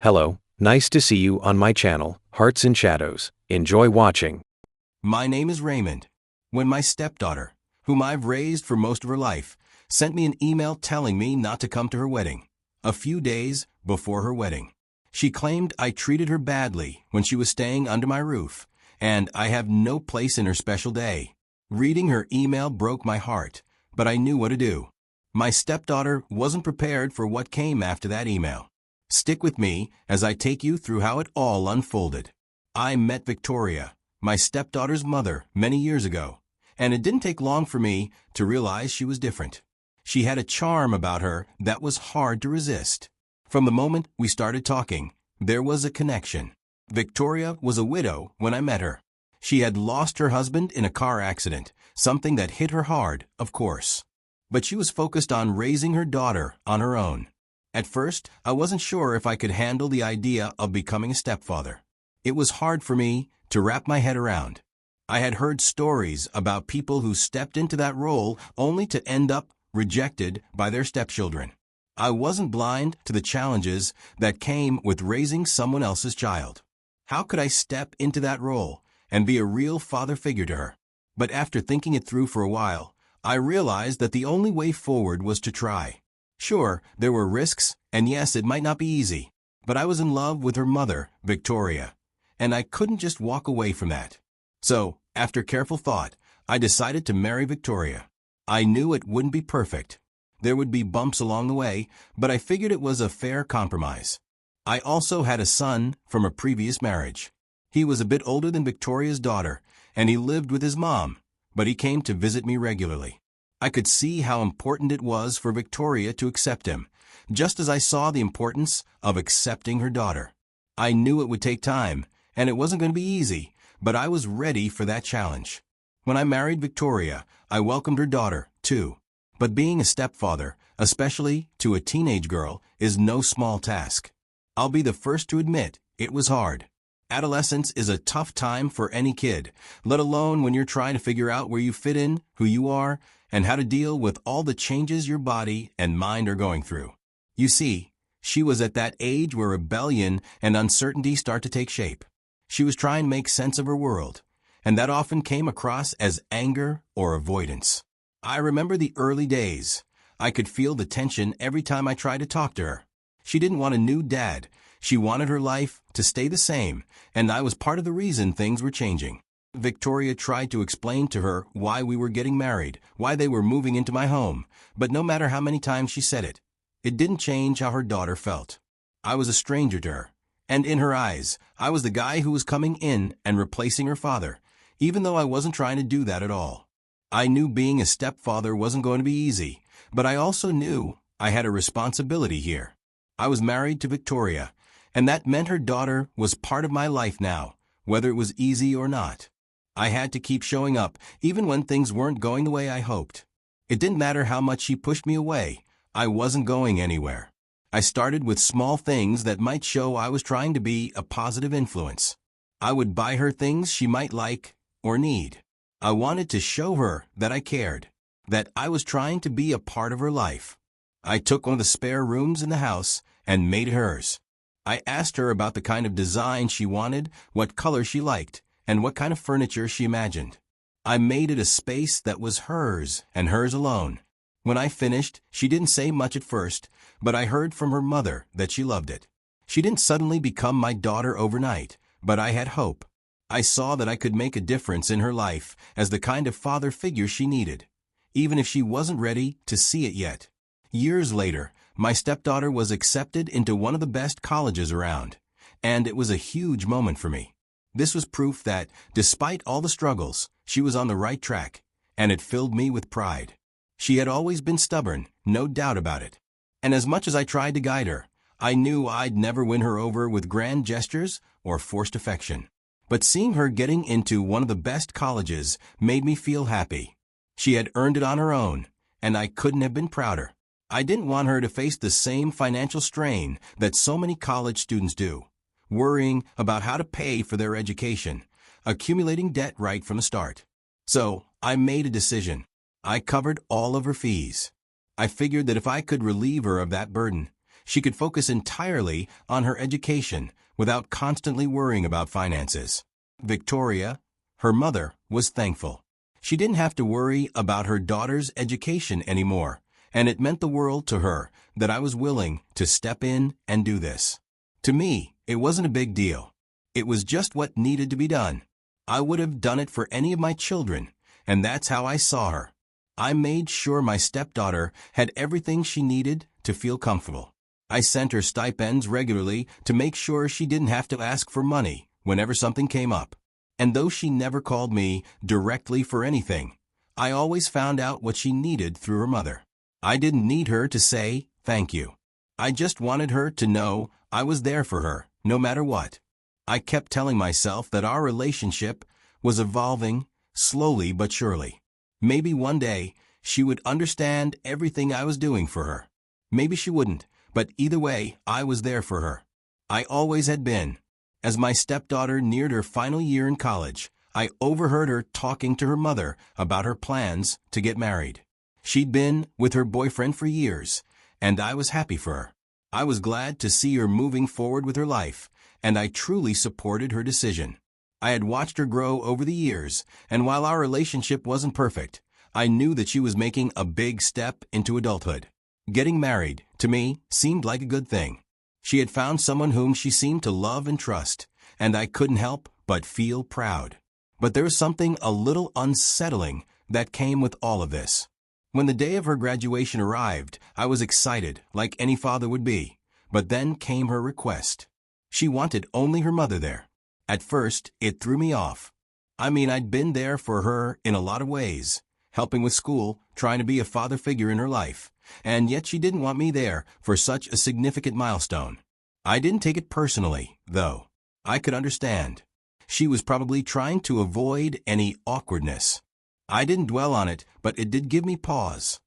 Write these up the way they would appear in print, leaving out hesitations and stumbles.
Hello, nice to see you on my channel, Hearts and Shadows. Enjoy watching. My name is Raymond. When my stepdaughter, whom I've raised for most of her life, sent me an email telling me not to come to her wedding, a few days before her wedding. She claimed I treated her badly when she was staying under my roof, and I have no place in her special day. Reading her email broke my heart, but I knew what to do. My stepdaughter wasn't prepared for what came after that email. Stick with me as I take you through how it all unfolded. I met Victoria, my stepdaughter's mother, many years ago, and it didn't take long for me to realize she was different. She had a charm about her that was hard to resist. From the moment we started talking, there was a connection. Victoria was a widow when I met her. She had lost her husband in a car accident, something that hit her hard, of course. But she was focused on raising her daughter on her own. At first, I wasn't sure if I could handle the idea of becoming a stepfather. It was hard for me to wrap my head around. I had heard stories about people who stepped into that role only to end up rejected by their stepchildren. I wasn't blind to the challenges that came with raising someone else's child. How could I step into that role and be a real father figure to her? But after thinking it through for a while, I realized that the only way forward was to try. Sure, there were risks, and yes, it might not be easy, but I was in love with her mother, Victoria, and I couldn't just walk away from that. So, after careful thought, I decided to marry Victoria. I knew it wouldn't be perfect. There would be bumps along the way, but I figured it was a fair compromise. I also had a son from a previous marriage. He was a bit older than Victoria's daughter, and he lived with his mom, but he came to visit me regularly. I could see how important it was for Victoria to accept him, just as I saw the importance of accepting her daughter. I knew it would take time, and it wasn't going to be easy, but I was ready for that challenge. When I married Victoria, I welcomed her daughter, too. But being a stepfather, especially to a teenage girl, is no small task. I'll be the first to admit it was hard. Adolescence is a tough time for any kid, let alone when you're trying to figure out where you fit in, who you are, and how to deal with all the changes your body and mind are going through. You see, she was at that age where rebellion and uncertainty start to take shape. She was trying to make sense of her world, and that often came across as anger or avoidance. I remember the early days. I could feel the tension every time I tried to talk to her. She didn't want a new dad. She wanted her life to stay the same, and I was part of the reason things were changing. Victoria tried to explain to her why we were getting married, why they were moving into my home, but no matter how many times she said it, it didn't change how her daughter felt. I was a stranger to her, and in her eyes, I was the guy who was coming in and replacing her father, even though I wasn't trying to do that at all. I knew being a stepfather wasn't going to be easy, but I also knew I had a responsibility here. I was married to Victoria, and that meant her daughter was part of my life now, whether it was easy or not. I had to keep showing up, even when things weren't going the way I hoped. It didn't matter how much she pushed me away, I wasn't going anywhere. I started with small things that might show I was trying to be a positive influence. I would buy her things she might like or need. I wanted to show her that I cared, that I was trying to be a part of her life. I took one of the spare rooms in the house and made it hers. I asked her about the kind of design she wanted, what color she liked, and what kind of furniture she imagined. I made it a space that was hers and hers alone. When I finished, she didn't say much at first, but I heard from her mother that she loved it. She didn't suddenly become my daughter overnight, but I had hope. I saw that I could make a difference in her life as the kind of father figure she needed, even if she wasn't ready to see it yet. Years later, my stepdaughter was accepted into one of the best colleges around, and it was a huge moment for me. This was proof that, despite all the struggles, she was on the right track, and it filled me with pride. She had always been stubborn, no doubt about it. And as much as I tried to guide her, I knew I'd never win her over with grand gestures or forced affection. But seeing her getting into one of the best colleges made me feel happy. She had earned it on her own, and I couldn't have been prouder. I didn't want her to face the same financial strain that so many college students do, worrying about how to pay for their education, accumulating debt right from the start. So, I made a decision. I covered all of her fees. I figured that if I could relieve her of that burden, She could focus entirely on her education without constantly worrying about finances. Victoria, her mother, was thankful. She didn't have to worry about her daughter's education anymore, and it meant the world to her that I was willing to step in and do this. To me, it wasn't a big deal. It was just what needed to be done. I would have done it for any of my children, and that's how I saw her. I made sure my stepdaughter had everything she needed to feel comfortable. I sent her stipends regularly to make sure she didn't have to ask for money whenever something came up. And though she never called me directly for anything, I always found out what she needed through her mother. I didn't need her to say thank you. I just wanted her to know I was there for her, no matter what. I kept telling myself that our relationship was evolving slowly but surely. Maybe one day she would understand everything I was doing for her. Maybe she wouldn't, but either way, I was there for her. I always had been. As my stepdaughter neared her final year in college, I overheard her talking to her mother about her plans to get married. She'd been with her boyfriend for years, and I was happy for her. I was glad to see her moving forward with her life, and I truly supported her decision. I had watched her grow over the years, and while our relationship wasn't perfect, I knew that she was making a big step into adulthood. Getting married, to me, seemed like a good thing. She had found someone whom she seemed to love and trust, and I couldn't help but feel proud. But there was something a little unsettling that came with all of this. When the day of her graduation arrived, I was excited, like any father would be. But then came her request. She wanted only her mother there. At first, it threw me off. I mean, I'd been there for her in a lot of ways, helping with school, trying to be a father figure in her life, and yet she didn't want me there for such a significant milestone. I didn't take it personally, though. I could understand. She was probably trying to avoid any awkwardness. I didn't dwell on it, but it did give me pause.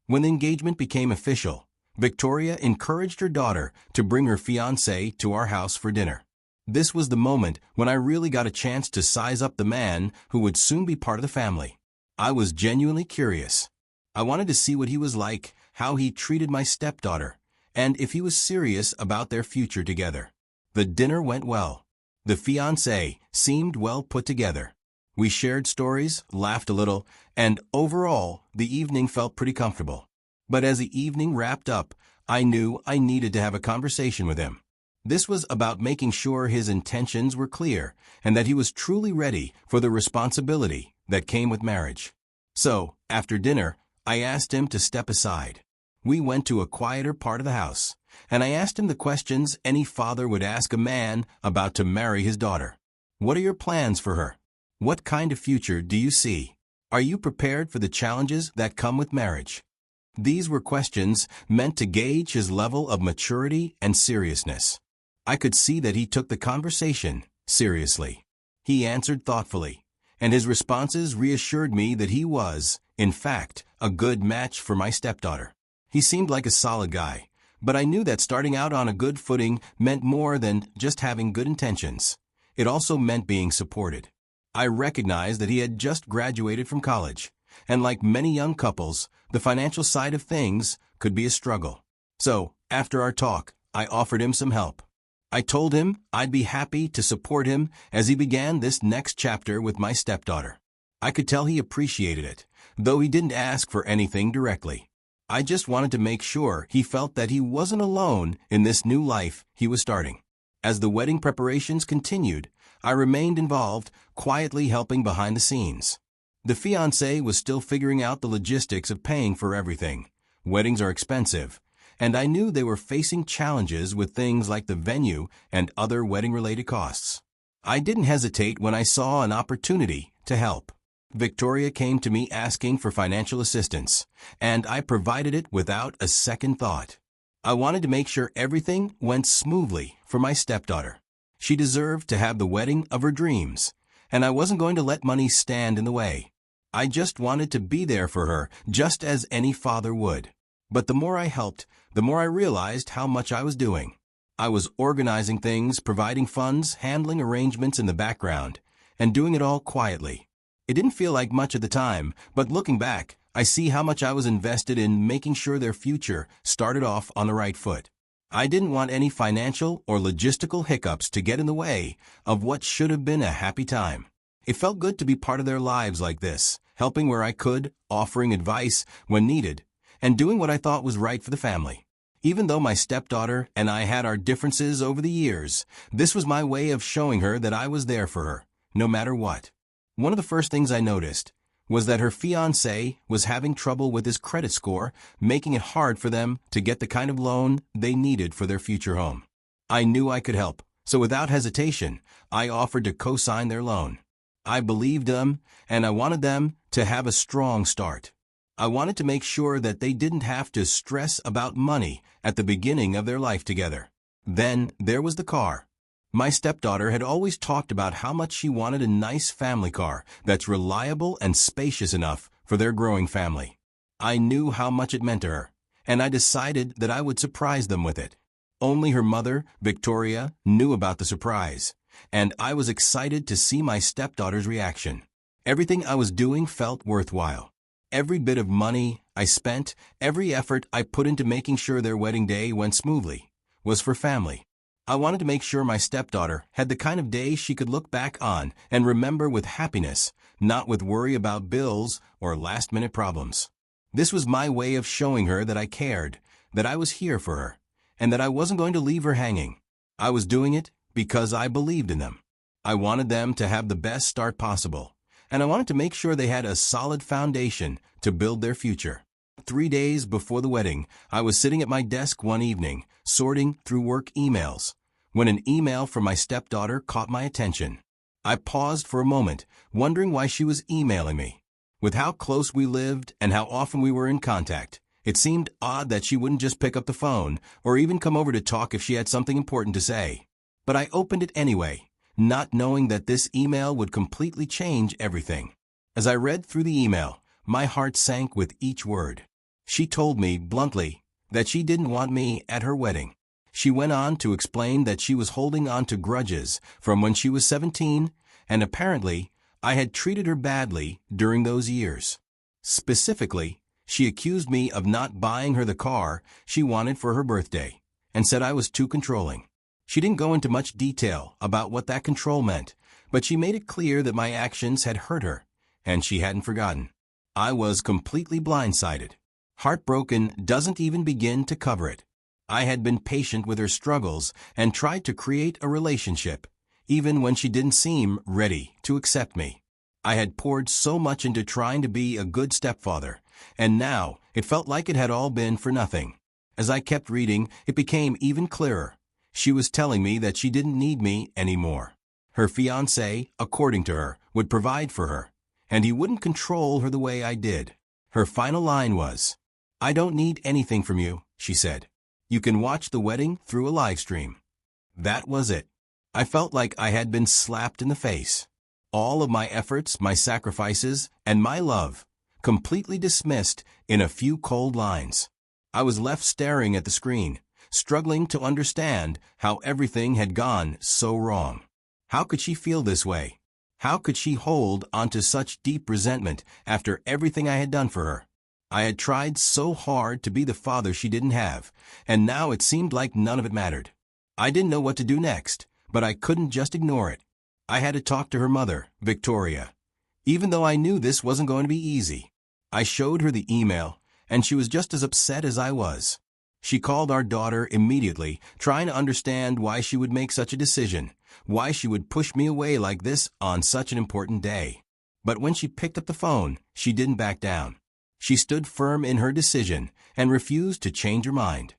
When the engagement became official, Victoria encouraged her daughter to bring her fiancé to our house for dinner. This was the moment when I really got a chance to size up the man who would soon be part of the family. I was genuinely curious. I wanted to see what he was like, how he treated my stepdaughter, and if he was serious about their future together. The dinner went well. The fiancé seemed well put together. We shared stories, laughed a little, and overall, the evening felt pretty comfortable. But as the evening wrapped up, I knew I needed to have a conversation with him. This was about making sure his intentions were clear and that he was truly ready for the responsibility that came with marriage. So, after dinner, I asked him to step aside. We went to a quieter part of the house, and I asked him the questions any father would ask a man about to marry his daughter. What are your plans for her? What kind of future do you see? Are you prepared for the challenges that come with marriage? These were questions meant to gauge his level of maturity and seriousness. I could see that he took the conversation seriously. He answered thoughtfully, and his responses reassured me that he was, in fact, a good match for my stepdaughter. He seemed like a solid guy, but I knew that starting out on a good footing meant more than just having good intentions. It also meant being supported. I recognized that he had just graduated from college, and like many young couples, the financial side of things could be a struggle. So, after our talk, I offered him some help. I told him I'd be happy to support him as he began this next chapter with my stepdaughter. I could tell he appreciated it, though he didn't ask for anything directly. I just wanted to make sure he felt that he wasn't alone in this new life he was starting. As the wedding preparations continued, I remained involved, quietly helping behind the scenes. The fiancé was still figuring out the logistics of paying for everything. Weddings are expensive, and I knew they were facing challenges with things like the venue and other wedding-related costs. I didn't hesitate when I saw an opportunity to help. Victoria came to me asking for financial assistance, and I provided it without a second thought. I wanted to make sure everything went smoothly for my stepdaughter. She deserved to have the wedding of her dreams, and I wasn't going to let money stand in the way. I just wanted to be there for her, just as any father would. But the more I helped, the more I realized how much I was doing. I was organizing things, providing funds, handling arrangements in the background, and doing it all quietly. It didn't feel like much at the time, but looking back, I see how much I was invested in making sure their future started off on the right foot. I didn't want any financial or logistical hiccups to get in the way of what should have been a happy time. It felt good to be part of their lives like this, helping where I could, offering advice when needed, and doing what I thought was right for the family. Even though my stepdaughter and I had our differences over the years, this was my way of showing her that I was there for her, no matter what. One of the first things I noticed was that her fiancé was having trouble with his credit score, making it hard for them to get the kind of loan they needed for their future home. I knew I could help, so without hesitation, I offered to co-sign their loan. I believed them, and I wanted them to have a strong start. I wanted to make sure that they didn't have to stress about money at the beginning of their life together. Then there was the car. My stepdaughter had always talked about how much she wanted a nice family car that's reliable and spacious enough for their growing family. I knew how much it meant to her, and I decided that I would surprise them with it. Only her mother, Victoria, knew about the surprise, and I was excited to see my stepdaughter's reaction. Everything I was doing felt worthwhile. Every bit of money I spent, every effort I put into making sure their wedding day went smoothly, was for family. I wanted to make sure my stepdaughter had the kind of day she could look back on and remember with happiness, not with worry about bills or last-minute problems. This was my way of showing her that I cared, that I was here for her, and that I wasn't going to leave her hanging. I was doing it because I believed in them. I wanted them to have the best start possible, and I wanted to make sure they had a solid foundation to build their future. 3 days before the wedding, I was sitting at my desk one evening, sorting through work emails, when an email from my stepdaughter caught my attention. I paused for a moment, wondering why she was emailing me. With how close we lived and how often we were in contact, it seemed odd that she wouldn't just pick up the phone or even come over to talk if she had something important to say. But I opened it anyway, not knowing that this email would completely change everything. As I read through the email, my heart sank with each word. She told me bluntly that she didn't want me at her wedding. She went on to explain that she was holding on to grudges from when she was 17, and apparently I had treated her badly during those years. Specifically, she accused me of not buying her the car she wanted for her birthday, and said I was too controlling. She didn't go into much detail about what that control meant, but she made it clear that my actions had hurt her, and she hadn't forgotten. I was completely blindsided. Heartbroken doesn't even begin to cover it. I had been patient with her struggles and tried to create a relationship, even when she didn't seem ready to accept me. I had poured so much into trying to be a good stepfather, and now it felt like it had all been for nothing. As I kept reading, it became even clearer. She was telling me that she didn't need me anymore. Her fiancé, according to her, would provide for her, and he wouldn't control her the way I did. Her final line was, "I don't need anything from you," she said. "You can watch the wedding through a live stream." That was it. I felt like I had been slapped in the face. All of my efforts, my sacrifices, and my love, completely dismissed in a few cold lines. I was left staring at the screen, struggling to understand how everything had gone so wrong. How could she feel this way? How could she hold onto such deep resentment after everything I had done for her? I had tried so hard to be the father she didn't have, and now it seemed like none of it mattered. I didn't know what to do next, but I couldn't just ignore it. I had to talk to her mother, Victoria. Even though I knew this wasn't going to be easy, I showed her the email, and she was just as upset as I was. She called our daughter immediately, trying to understand why she would make such a decision, why she would push me away like this on such an important day. But when she picked up the phone, she didn't back down. She stood firm in her decision and refused to change her mind.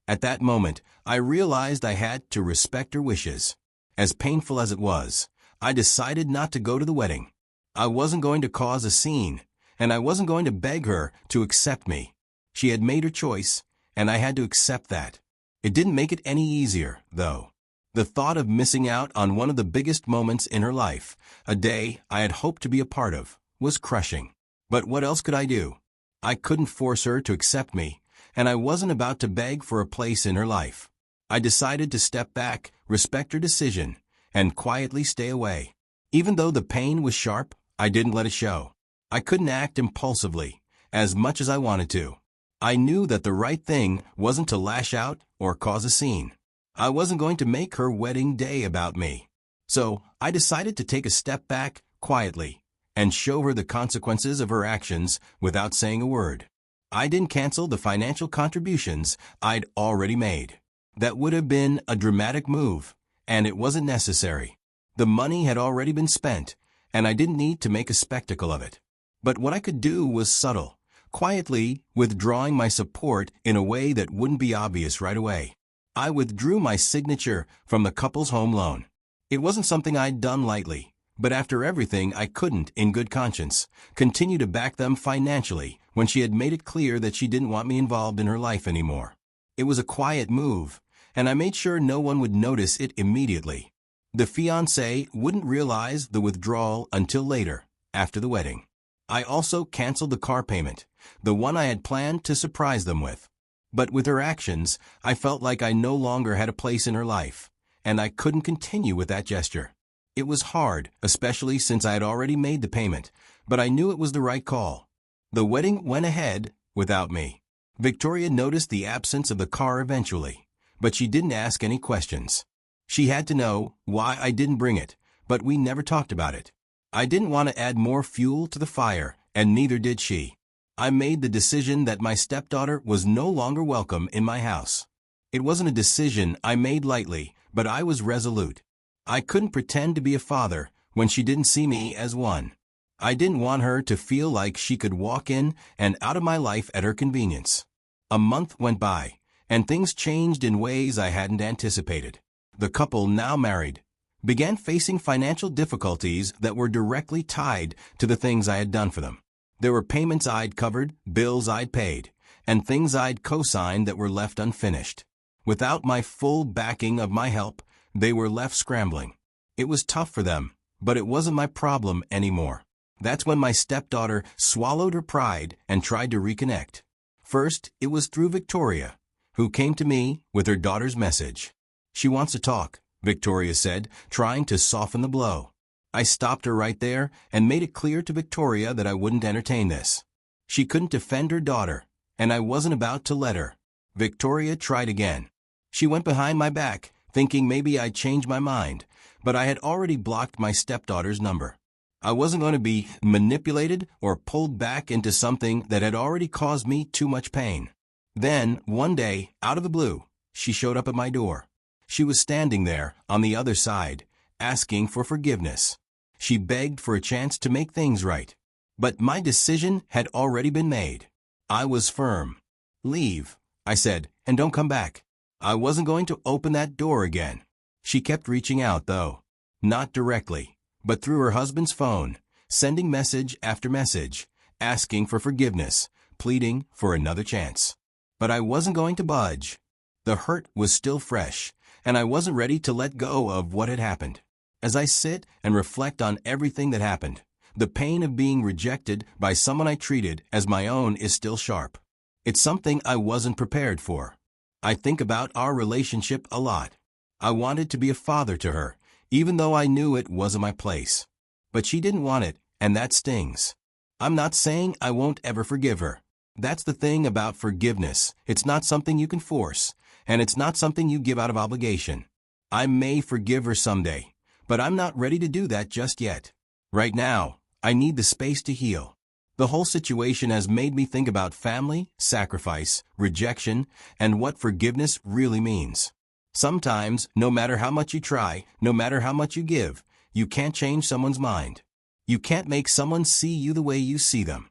At that moment, I realized I had to respect her wishes. As painful as it was, I decided not to go to the wedding. I wasn't going to cause a scene, and I wasn't going to beg her to accept me. She had made her choice, and I had to accept that. It didn't make it any easier, though. The thought of missing out on one of the biggest moments in her life, a day I had hoped to be a part of, was crushing. But what else could I do? I couldn't force her to accept me, and I wasn't about to beg for a place in her life. I decided to step back, respect her decision, and quietly stay away. Even though the pain was sharp, I didn't let it show. I couldn't act impulsively, as much as I wanted to. I knew that the right thing wasn't to lash out or cause a scene. I wasn't going to make her wedding day about me. So, I decided to take a step back, quietly, and show her the consequences of her actions without saying a word. I didn't cancel the financial contributions I'd already made. That would have been a dramatic move, and it wasn't necessary. The money had already been spent, and I didn't need to make a spectacle of it. But what I could do was subtle, quietly withdrawing my support in a way that wouldn't be obvious right away. I withdrew my signature from the couple's home loan. It wasn't something I'd done lightly, but after everything I couldn't, in good conscience, continue to back them financially when she had made it clear that she didn't want me involved in her life anymore. It was a quiet move, and I made sure no one would notice it immediately. The fiancé wouldn't realize the withdrawal until later, after the wedding. I also canceled the car payment, the one I had planned to surprise them with. But with her actions, I felt like I no longer had a place in her life, and I couldn't continue with that gesture. It was hard, especially since I had already made the payment, but I knew it was the right call. The wedding went ahead without me. Victoria noticed the absence of the car eventually, but she didn't ask any questions. She had to know why I didn't bring it, but we never talked about it. I didn't want to add more fuel to the fire, and neither did she. I made the decision that my stepdaughter was no longer welcome in my house. It wasn't a decision I made lightly, but I was resolute. I couldn't pretend to be a father when she didn't see me as one. I didn't want her to feel like she could walk in and out of my life at her convenience. A month went by, and things changed in ways I hadn't anticipated. The couple, now married, began facing financial difficulties that were directly tied to the things I had done for them. There were payments I'd covered, bills I'd paid, and things I'd co-signed that were left unfinished. Without my full backing of my help, they were left scrambling. It was tough for them, but it wasn't my problem anymore. That's when my stepdaughter swallowed her pride and tried to reconnect. First, it was through Victoria, who came to me with her daughter's message. "She wants to talk," Victoria said, trying to soften the blow. I stopped her right there and made it clear to Victoria that I wouldn't entertain this. She couldn't defend her daughter, and I wasn't about to let her. Victoria tried again. She went behind my back, thinking maybe I'd change my mind, but I had already blocked my stepdaughter's number. I wasn't going to be manipulated or pulled back into something that had already caused me too much pain. Then, one day, out of the blue, she showed up at my door. She was standing there, on the other side, asking for forgiveness. She begged for a chance to make things right. But my decision had already been made. I was firm. "Leave," I said, "and don't come back." I wasn't going to open that door again. She kept reaching out, though. Not directly, but through her husband's phone, sending message after message, asking for forgiveness, pleading for another chance. But I wasn't going to budge. The hurt was still fresh, and I wasn't ready to let go of what had happened. As I sit and reflect on everything that happened, the pain of being rejected by someone I treated as my own is still sharp. It's something I wasn't prepared for. I think about our relationship a lot. I wanted to be a father to her, even though I knew it wasn't my place. But she didn't want it, and that stings. I'm not saying I won't ever forgive her. That's the thing about forgiveness. It's not something you can force, and it's not something you give out of obligation. I may forgive her someday, but I'm not ready to do that just yet. Right now, I need the space to heal. The whole situation has made me think about family, sacrifice, rejection, and what forgiveness really means. Sometimes, no matter how much you try, no matter how much you give, you can't change someone's mind. You can't make someone see you the way you see them.